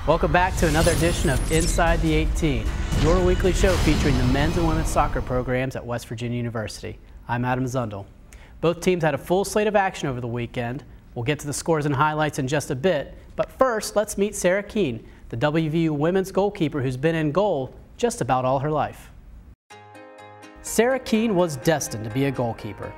Welcome back to another edition of Inside the 18, your weekly show featuring the men's and women's soccer programs at West Virginia University. I'm Adam Zundell. Both teams had a full slate of action over the weekend. We'll get to the scores and highlights in just a bit, but first let's meet Sara Keane, the WVU women's goalkeeper who's been in goal just about all her life. Sara Keane was destined to be a goalkeeper.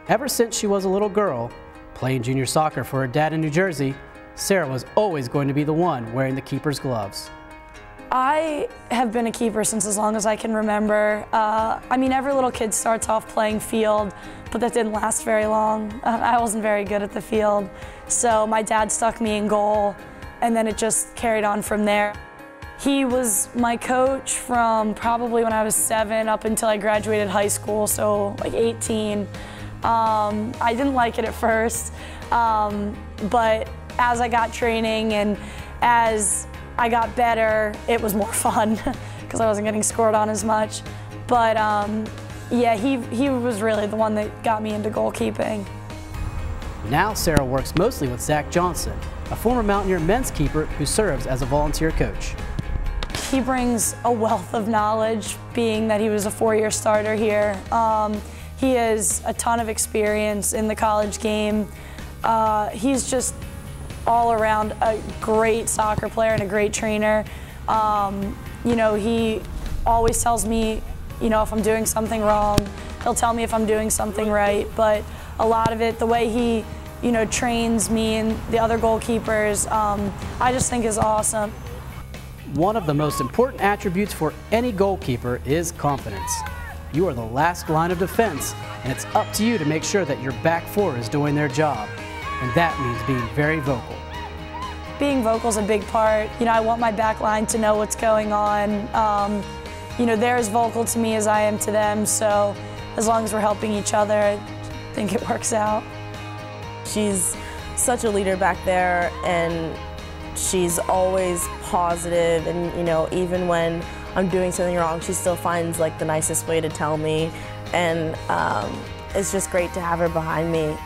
Ever since she was a little girl, playing junior soccer for her dad in New Jersey, Sara was always going to be the one wearing the keeper's gloves. I have been a keeper since as long as I can remember. Every little kid starts off playing field, but that didn't last very long. I wasn't very good at the field, so my dad stuck me in goal, and then it just carried on from there. He was my coach from probably when I was 7 up until I graduated high school, so like 18. I didn't like it at first, but as I got training and as I got better, it was more fun because I wasn't getting scored on as much. But yeah, he was really the one that got me into goalkeeping. Now Sara works mostly with Zach Johnson, a former Mountaineer men's keeper who serves as a volunteer coach. He brings a wealth of knowledge, being that he was a 4-year starter here. He has a ton of experience in the college game. He's just all around a great soccer player and a great trainer. He always tells me, if I'm doing something wrong. He'll tell me if I'm doing something right, but a lot of it, the way he, trains me and the other goalkeepers, I just think is awesome. One of the most important attributes for any goalkeeper is confidence. You are the last line of defense, and it's up to you to make sure that your back four is doing their job. And that means being very vocal. Being vocal is a big part. I want my back line to know what's going on. They're as vocal to me as I am to them, so as long as we're helping each other, I think it works out. She's such a leader back there, and she's always positive, and even when I'm doing something wrong, she still finds the nicest way to tell me, and it's just great to have her behind me.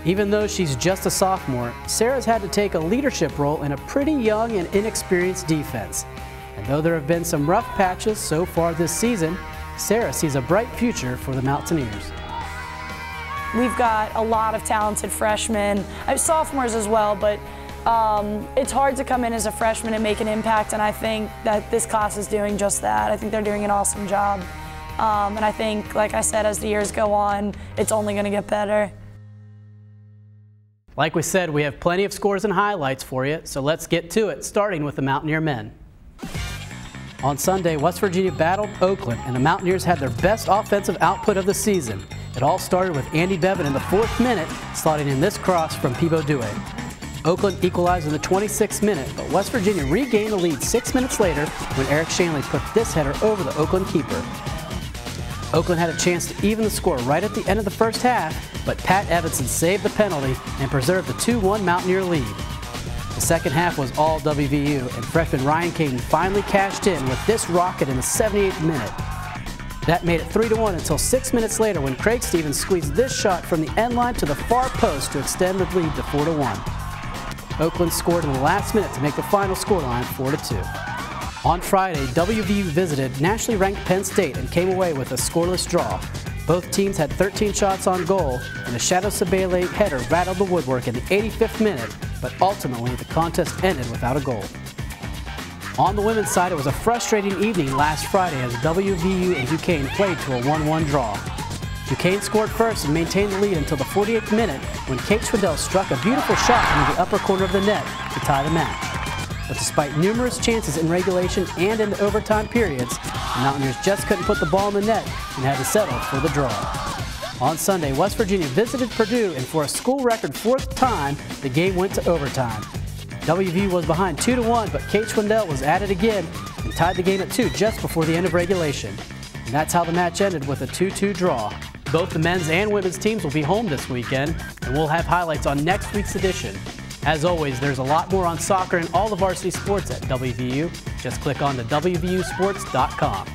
Even though she's just a sophomore, Sara's had to take a leadership role in a pretty young and inexperienced defense. And though there have been some rough patches so far this season, Sara sees a bright future for the Mountaineers. We've got a lot of talented freshmen, sophomores as well, but it's hard to come in as a freshman and make an impact, and I think that this class is doing just that. I think they're doing an awesome job. And I think, like I said, as the years go on, it's only going to get better. Like we said, we have plenty of scores and highlights for you, so let's get to it, starting with the Mountaineer men. On Sunday, West Virginia battled Oakland, and the Mountaineers had their best offensive output of the season. It all started with Andy Bevan in the 4th minute, slotting in this cross from Pivo Due. Oakland equalized in the 26th minute, but West Virginia regained the lead 6 minutes later when Eric Shanley put this header over the Oakland keeper. Oakland had a chance to even the score right at the end of the first half, but Pat Evanson saved the penalty and preserved the 2-1 Mountaineer lead. The second half was all WVU, and freshman Ryan Caden finally cashed in with this rocket in the 78th minute. That made it 3-1 until 6 minutes later when Craig Stevens squeezed this shot from the end line to the far post to extend the lead to 4-1. Oakland scored in the last minute to make the final scoreline 4-2. On Friday, WVU visited nationally ranked Penn State and came away with a scoreless draw. Both teams had 13 shots on goal, and a Shadow Sabele header rattled the woodwork in the 85th minute, but ultimately the contest ended without a goal. On the women's side, it was a frustrating evening last Friday as WVU and Duquesne played to a 1-1 draw. Duquesne scored first and maintained the lead until the 48th minute when Kate Zundell struck a beautiful shot into the upper corner of the net to tie the match. But despite numerous chances in regulation and in the overtime periods, the Mountaineers just couldn't put the ball in the net and had to settle for the draw. On Sunday, West Virginia visited Purdue, and for a school record 4th time, the game went to overtime. WVU was behind 2-1, but Kate Zundell was at it again and tied the game at 2 just before the end of regulation. And that's how the match ended, with a 2-2 draw. Both the men's and women's teams will be home this weekend, and we'll have highlights on next week's edition. As always, there's a lot more on soccer and all the varsity sports at WVU. Just click on to WVUsports.com.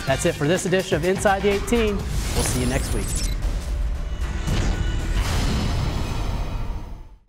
That's it for this edition of Inside the 18. We'll see you next week.